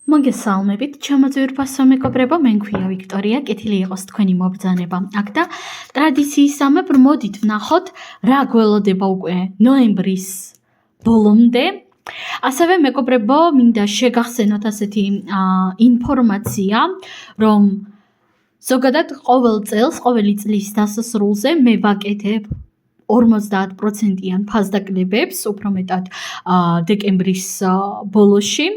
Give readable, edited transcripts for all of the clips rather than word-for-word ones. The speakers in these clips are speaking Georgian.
მოგესალმებით, ჩემო ძვირფასო მეგობრებო, მე მქვია ვიქტორია, კეთილი იყოს თქვენი მობრძანება. აქ და ტრადიციისამებრ მოდით ვნახოთ, რა გველოდება უკვე ნოემბრის ბოლომდე. ასევე მეგობრებო, მინდა შეგახსენოთ ასეთი ინფორმაცია, რომ ზოგადად ყოველ წელს, ყოველი წლის დასასრულზე მე ვაკეთებ 50%-იან ფასდაკლებებს, უფრო მეტად დეკემბრის ბოლოში,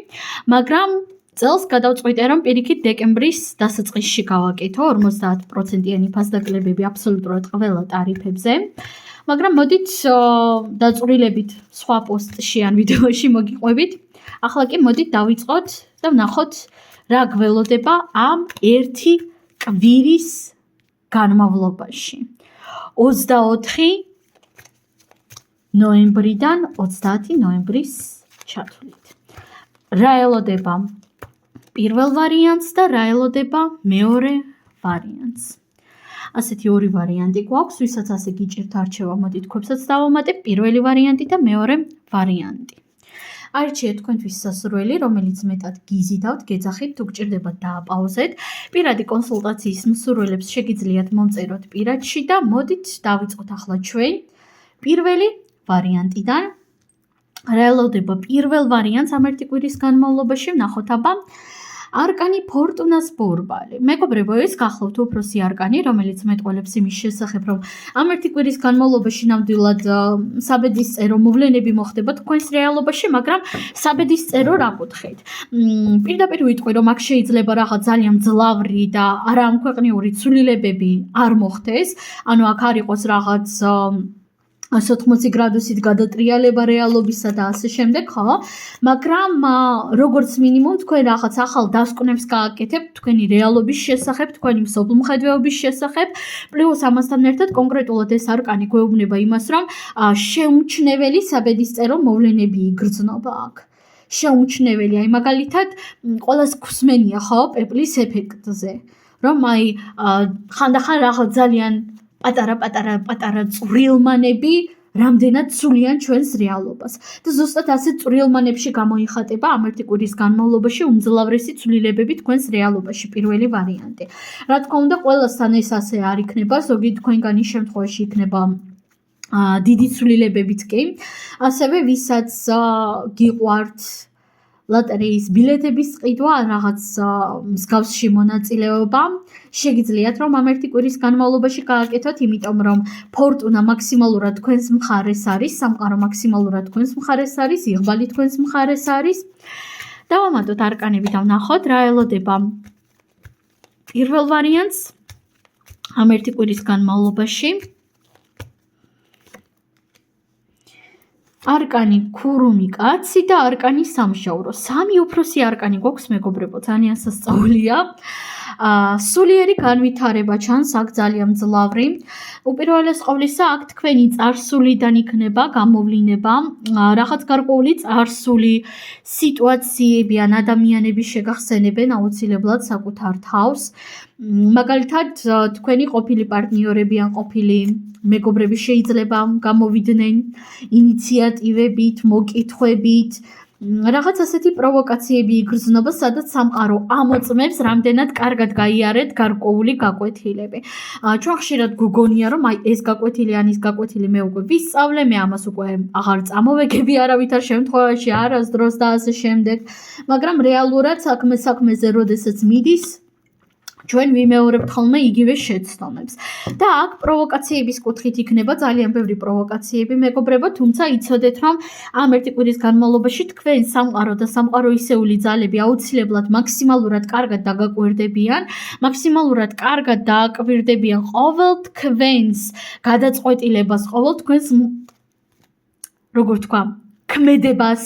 მაგრამ წელს გადავწყვიტე, რომ პირიქით დეკემბრის დასაწყისში გავაკეთო 50%-იანი ფასდაკლებები აბსოლუტურად ყველა ტარიფებზე. მაგრამ მოდით დაწვრილებით სხვა პოსტში ან ვიდეოში მოგიყვებით. ახლა კი მოდით დავიწყოთ და ვნახოთ რა გველოდება ამ ერთი კვირის განმავლობაში. 24 ნოემბრიდან 30 ნოემბრის ჩათვლით. რა ელოდება პირველ ვარიანტს და რა ელოდება მეორე ვარიანტს. ასეთი ორი ვარიანტი გვაქვს, ვისაც ასე გიჭირთ არჩევა, მოდით თქვენსაც დავამატებ პირველი ვარიანტი და მეორე ვარიანტი. არჩიეთ თქვენთვის სასურველი, რომელიც მეტად გიზიდავთ, გეძახით, თუ გჭირდებათ დააპაუზეთ. პირადი კონსულტაციის მსურველებს შეგიძლიათ მომწეროთ პირადში და მოდით დავიწყოთ ახლა ჩვენ პირველი ვარიანტიდან. რა ელოდება პირველ ვარიანტს ამ ერთი კვირის განმავლობაში, ვნახოთ აბა. არკანი ფორტუნას ბორბალი. მეგობრებო, ეს გახლავთ უფროსი არკანი, რომელიც მეტყველებს იმის შესახებ, რომ ამ ერთი კვირის განმავლობაში ნამდვილად საბედისწერო მოვლენები მოხდება თქვენს რეალობაში, მაგრამ საბედისწერო რა კუთხით. პირდაპირ ვიტყვი, რომ აქ შეიძლება რაღაც ძალიან მძლავრი და არაამქვეყნიური ცვლილებები არ მოხდეს, ანუ აქ არ იყოს რაღაც 180 გრადუსით გადატრიალება რეალობისა და ასე შემდეგ, ხო? მაგრამ როგორც მინიმუმ თქვენ რაღაც ახალ დასკვნებს გააკეთებთ თქვენი რეალობის შესახებ, თქვენი მსოფლმხედველობის შესახებ, პლუს ამასთან ერთად კონკრეტულად ეს არკანი გვეუბნება იმას, რომ შეუმჩნეველი საბედისწერო მოვლენები იგრძნობა აქ. შეუმჩნეველი, აი მაგალითად, ყველას გვსმენია, ხო, პეპლის ეფექტზე, რომ აი ხანდახან რაღაც ძალიან პატარა წვრილმანები რამდენად ცვლიან ჩვენს რეალობას. და ზუსტად ასე წვრილმანებში გამოიხატება ამ ერთი კვირის განმავლობაში უმძლავრესი ცვლილებები თქვენს რეალობაში, პირველი ვარიანტი. რა თქმა უნდა, ყველასთან ეს ასე არ იქნება, ზოგი თქვენგანი შემთხვევაში იქნება დიდი ცვლილებებიც კი. ასევე ვისაც გიყვართ ლოტერეის ბილეთების ყიდვა, ან რაღაც მსგავსში მონაწილეობა, შეგიძლიათ რომ ამ ერთი კვირის განმავლობაში გააკეთოთ, იმიტომ რომ ფორტუნა მაქსიმალურად თქვენს მხარეს არის, სამყარო მაქსიმალურად თქვენს მხარეს არის, იღბალი თქვენს მხარეს არის. დავამატოთ არკანები და ვნახოთ რა ელოდება პირველ ვარიანტს ამ ერთი კვირის განმავლობაში. არკანი ქურუმი კაცი და არკანი სამშაურო. სამი უფროსი არკანი გვაქვს მეგობრებო, ძალიან სასწაულია. სულიერი განვითარება ჩანს აქ ძალიან მძლავრი. უპირველეს ყოვლისა აქ თქვენი წარსულიდან იქნება გამოვლინება, რაღაც გარკვეული წარსული სიტუაციები ან ადამიანები შეგახსენებენ აუცილებლად საკუთარ თავს. მაგალითად, თქვენი ყოფილი პარტნიორები ან ყოფილი მეგობრები შეიძლება გამოვიდნენ ინიციატივებით, მოკითხვებით, რაღაც ასეთი პროვოკაციები იგრძნობა, სადაც სამყარო ამოწმებს, რამდენად კარგად გაიარეთ გარკვეული გაკვეთილები. ჩვენ ხშირად გვგონია, რომ აი ეს გაკვეთილი ან ის გაკვეთილი მე უკვე ვისწავლე, მე ამას უკვე აღარ წამოვეგები არავითარ შემთხვევაში, არასდროს და ასე შემდეგ. მაგრამ რეალურად საქმეზე როდესაც მიდის, ჩვენ ვიმეორებთ ხოლმე იგივე შეცდომებს. და აქ პროვოკაციების კუთხით იქნება ძალიან ბევრი პროვოკაციები, მეგობრებო, თუმცა იცოდეთ, რომ ამ ერთი კვირის განმავლობაში თქვენ სამყარო და სამყაროისეული ძალები აუცილებლად მაქსიმალურად კარგად დაგაკვირდებიან, მაქსიმალურად კარგად დააკვირდებიან ყოველ თქვენს გადაწყვეტილებას, ყოველ თქვენს როგორ თქვა, ქმედებას,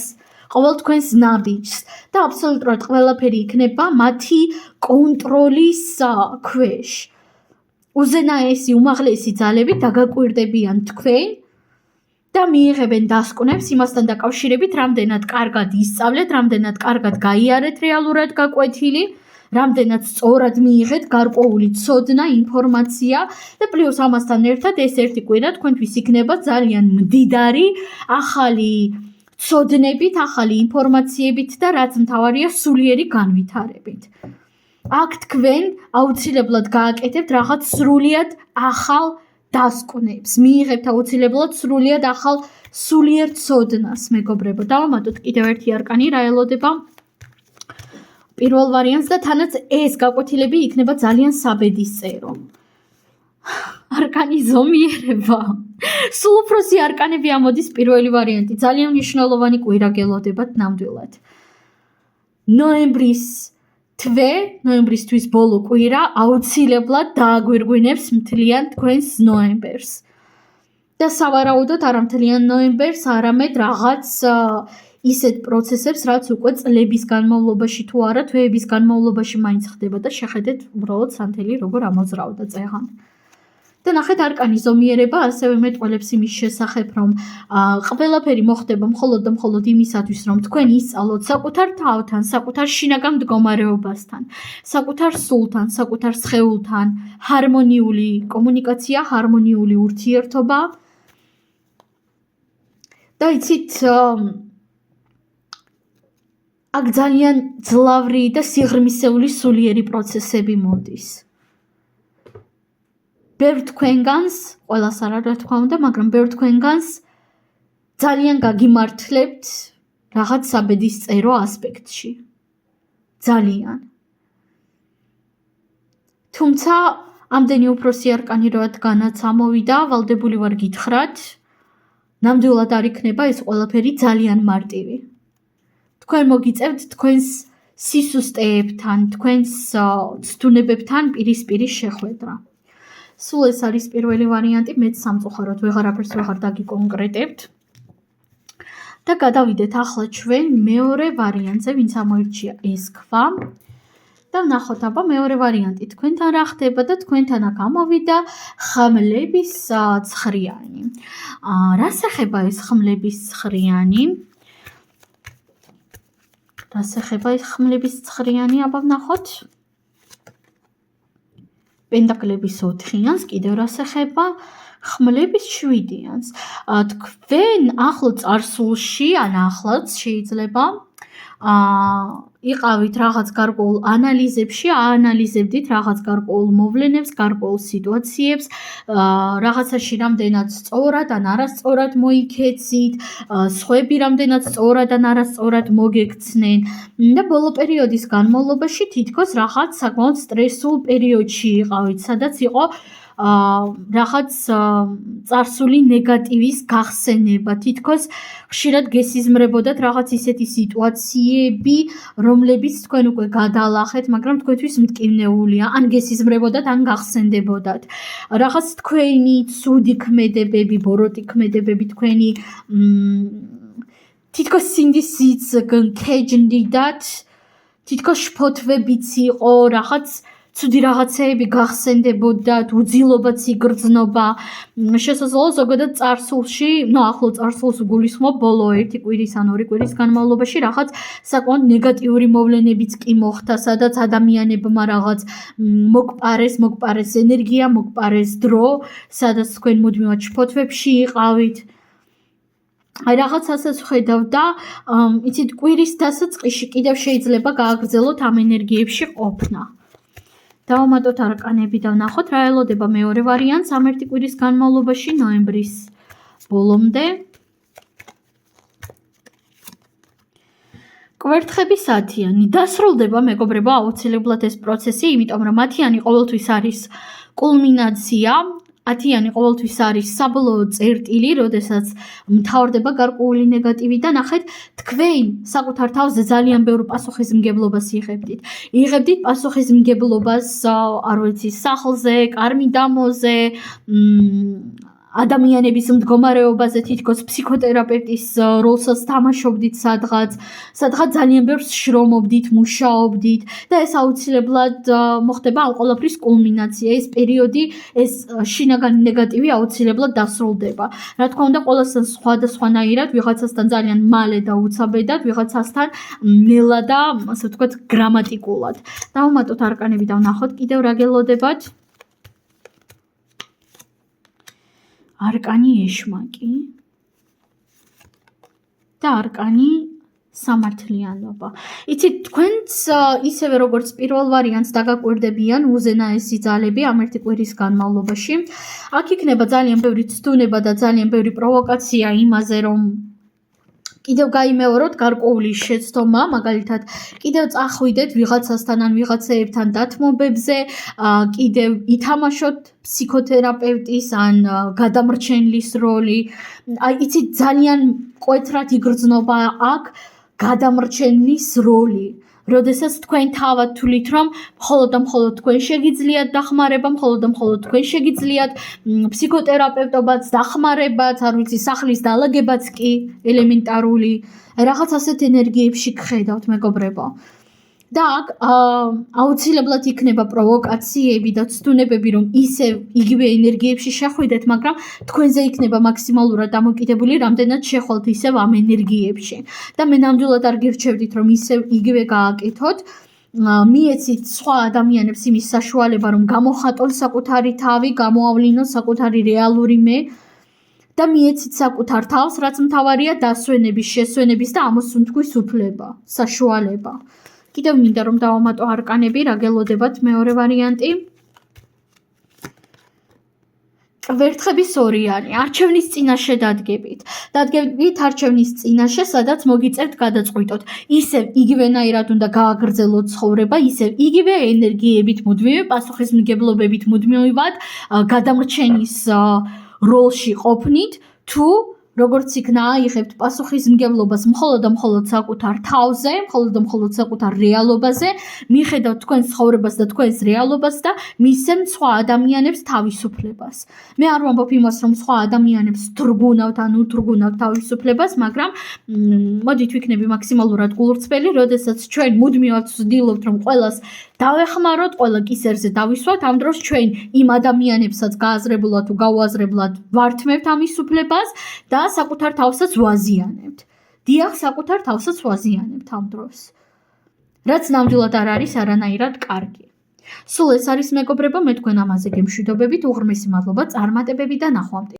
ყოველ თქვენს ნაბიჯს და აბსოლუტურად ყველაფერი იქნება მათი კონტროლის ქვეშ. უზენაესი, უმაღლესი ძალები დაგაკვირდებიან თქვენ და მიიღებენ დასკვნებს იმასთან დაკავშირებით, რამდენად კარგად ისწავლეთ, რამდენად კარგად გაიარეთ რეალურად გაკვეთილი, რამდენად სწორად მიიღეთ გარკვეული ცოდნა, ინფორმაცია და პლუს ამასთან ერთად ეს ერთი კვირა თქვენთვის იქნება ძალიან მდიდარი, ახალი ცოდნებით, ახალი ინფორმაციებით და რაც მთავარია სულიერი განვითარებით. აქ თქვენ აუცილებლად გააკეთებთ რაღაც სრულიად ახალ დასკვნებს. მიიღებთ აუცილებლად სრულიად ახალ სულიერ ცოდნას, მეგობრებო. დავამატოთ კიდევ ერთი არკანი, რა ელოდება პირველ ვარიანტს და თანაც ეს გაკვეთილები იქნება ძალიან საბედისწერო. არკანი ზომიერება. სულ უფროსი არკანები ამოდის პირველი ვარიანტი. ძალიან მნიშვნელოვანი კვირა გელოდებათ ნამდვილად. ნოემბრისთვის ბოლო კვირა აუცილებლად დააგვირგვინებს მთლიან თქვენს ნოემბერს. და სავარაუდოდ არა მთლიან ნოემბერს, არამედ რაღაც ისეთ პროცესებს, რაც უკვე წლების განმავლობაში თუ არა, თვეების განმავლობაში მაინც ხდება და შეხედეთ უბრალოდ სანთელი როგორ ამოძრავდა წეღან. და ნახეთ არკანი ზომიერება ასევე მეტყველებს იმის შესახებ, რომ ყველაფერი მოხდება მხოლოდ და მხოლოდ იმისათვის, რომ თქვენ ისწავლოთ საკუთარ თავთან, საკუთარ შინაგან მდგომარეობასთან, საკუთარ სულთან, საკუთარ სხეულთან ჰარმონიული კომუნიკაცია, ჰარმონიული ურთიერთობა. და იცით, აქ ძალიან ძლავრი და სიღრმისეული სულიერი პროცესები მოდის. ბევრ თქვენგანს, ყველას არა რა თქმა უნდა, მაგრამ ბევრ თქვენგანს ძალიან გაგიმართლებთ რაღაც საბედისწერო ასპექტში. ძალიან. თუმცა ამდენი უფროსი არკანი რადგანაც ამოვიდა, ვალდებული ვარ გითხრათ, ნამდვილად არ იქნება ეს ყველაფერი ძალიან მარტივი. თქვენ მოგიწევთ თქვენს სისუსტეებთან, თქვენს ცდუნებებთან პირისპირი შეხვედრა. სულ ეს არის პირველი ვარიანტი, მეც სამწუხაროდ ვეღარაფერს ვეღარ დაგიკონკრეტებთ. და გადავიდეთ ახლა ჩვენ მეორე ვარიანტზე, ვინც ამოირჩია ეს ქვა. და ვნახოთ აბა მეორე ვარიანტი თქვენთან რა ხდება და თქვენთან აქ ამოვიდა ხმლების ცხრიანი. რას ეხება ეს ხმლების ცხრიანი? რას ეხება ეს ხმლების ცხრიანი, აბა ვნახოთ. პენტაკლების 4-იანს, კიდევ რას ეხება? ხმლების 7-იანს. თქვენ ახლო წარსულში, ან ახლაც შეიძლება იყავით რაღაც გარკვეულ ანალიზებში, აანალიზებდით რაღაც გარკვეულ მოვლენებს, გარკვეულ სიტუაციებს, რაღაცაში რამდენად სწორად ან არასწორად მოიქეცით, სხვები რამდენად სწორად ან არასწორად მოგექცნენ და ბოლო პერიოდის განმავლობაში თითქოს რაღაც საკმაოდ სტრესულ პერიოდში იყავით, სადაც იყო რაღაც წარსული ნეგატივის გახსენება, თითქოს ხშირად გესიზმრებოდათ რაღაც ისეთი სიტუაციები, რომლებიც თქვენ უკვე გადალახეთ, მაგრამ თქვენთვის მტკივნეულია, ან გესიზმრებოდათ, ან გახსენდებოდათ. რაღაც თქვენი ცუდი ქმედებები, ბოროტი ქმედებები, თქვენი თითქოს სინდისიც გქეჯნდიდათ, თითქოს შფოთვებიც იყო, რაღაც ცუდი რაღაცეები გახსენდებოდათ, უძილობაც იგრძნობა. შესაძლოა ზოგადად წარსულში, ახლო წარსულს გულისხმობ ბოლო 1 კვირის ან 2 კვირის განმავლობაში რაღაც საკმაოდ ნეგატიური მოვლენებიც კი მოხდა, სადაც ადამიანებმა რაღაც მოგპარეს ენერგია, მოგპარეს დრო, სადაც თქვენ მუდმივად შფოთვებში იყავით. რაღაც ასაც ვხედავ და იცით, კვირის დასაწყისში კიდევ შეიძლება გააგრძელოთ ამ ენერგიებში ყოფნა. დავამატოთ არკანები და ვნახოთ რა ელოდება მეორე ვარიანტს ამ 1 კვირის განმავლობაში ნოემბრის ბოლომდე. კვერთხების 10-იანი. დასრულდება, მეგობრებო, აუცილებლად ეს პროცესი, იმიტომ რომ 10-იანი ყოველთვის არის კულმინაცია, 10-იანი ყოველთვის არის საბოლოო წერტილი, როდესაც მთავრდება გარკვეული ნეგატივი და ნახეთ, თქვენ საკუთარ თავზე ძალიან ბევრ პასუხისმგებლობას იღებდით. იღებდით პასუხისმგებლობას, არ ვიცი, სახლზე, კარ-მიდამოზე, ადამიანების მდგომარეობაზე, თითქოს ფსიქოთერაპევტის როლსაც თამაშობდით სადღაც ძალიან ბევრს შრომობდით, მუშაობდით და ეს აუცილებლად მოხდება ამ ყველაფრის კულმინაცია. ეს პერიოდი, ეს შინაგანი ნეგატივი აუცილებლად დასრულდება. რა თქმა უნდა, ყველასთან სხვადასხვანაირად, ვიღაცასთან ძალიან მალე და უცაბედად, ვიღაცასთან ნელა და ასე ვთქვათ, გრამატიკულად. დავამატოთ არკანები და ვნახოთ კიდევ რა გელოდებათ. არკანი ეშმაკი. და არკანი სამართლიანობა. იცით, თქვენც ისევე როგორც პირველ ვარიანტს დაგაკვირდებიან უზენაესი ძალები ამ ერთი კვირის განმავლობაში. აქ იქნება ძალიან ბევრი ცდუნება და ძალიან ბევრი პროვოკაცია იმაზე, რომ კიდევ გაიმეოროთ გარკვეული შეცდომა, მაგალითად, კიდევ წახვიდეთ ვიღაცასთან ან ვიღაცეებთან დათმობებზე, კიდევ ითამაშოთ ფსიქოთერაპევტის ან გადამრჩენლის როლი. იცით, ძალიან მკვეთრად იგრძნობა აქ გადამრჩენლის როლი. როდესაც თქვენ თავად თვლით, რომ მხოლოდ და მხოლოდ თქვენ შეგიძლიათ დახმარება, მხოლოდ და მხოლოდ თქვენ შეგიძლიათ ფსიქოთერაპევტობაც, დახმარებაც, არ ვიცი, სახლის დაალაგებაც კი ელემენტარული, რაღაც ასეთ ენერგიებში გხედავთ, მეგობრებო. და აქ აუცილებლად იქნება პროვოკაციები და ცდუნებები, რომ ისევ იგივე ენერგიებში შეხვიდეთ, მაგრამ თქვენზე იქნება მაქსიმალურად დამოკიდებული, რამდენად შეხვალთ ისევ ამ ენერგიებში. და მე ნამდვილად არ გირჩევდით, რომ ისევ იგივე გააკეთოთ. მიეცით სხვა ადამიანებს იმის საშუალება, რომ გამოხატონ საკუთარი თავი, გამოავლინონ საკუთარი რეალური მე და მიეცით საკუთარ თავს, რაც მთავარია დასვენების, შესვენების და ამოსუნთქვის უფლება, საშუალება. კიდევ მინდა რომ დავამატო არკანები, რა გელოდებათ მეორე ვარიანტი. ვერთხების ორიანი, არჩევნის წინაშე დადგებით. დადგებით არჩევნის წინაშე, სადაც მოგიწერთ გადაწყვიტოთ. ისევ იგივენაირად უნდა გააგრძელოთ ცხოვრება, ისევ იგივე ენერგიებით მუდმივი, პასუხისმგებლობებით მუდმივად გადამრჩენის როლში ყოფნით, თუ როგორც იქნა აიღებთ პასუხისმგებლობას მხოლოდ და მხოლოდ საკუთარ თავზე, მხოლოდ და მხოლოდ საკუთარ რეალობაზე, მიხედავთ თქვენს ცხოვრებას და თქვენს რეალობას და მისცემთ სხვა ადამიანებს თავისუფლებას. მე არ ვამბობ იმას, რომ სხვა ადამიანებს თრგუნავთ ან უთრგუნავთ თავისუფლებას, მაგრამ მოდით ვიქნები მაქსიმალურად გულწრფელი, როდესაც ჩვენ მუდმივად ვცდილობთ, რომ ყველას დავეხმაროთ, ყველა კისერზე დავისვათ, ამ დროს ჩვენ იმ ადამიანებსაც გააზრებულად თუ გაუაზრებლად ვართმევთ ამის უფლებას და საკუთარ თავსაც ვაზიანებთ. დიახ, საკუთარ თავსაც ვაზიანებთ ამ დროს. რაც ნამდვილად არ არის არანაირად კარგი. სულ ეს არის მეგობრებო, მე თქვენ ამაზე გემშვიდობებით, უღრმესი მადლობა წარმატებები და ნახვამდის.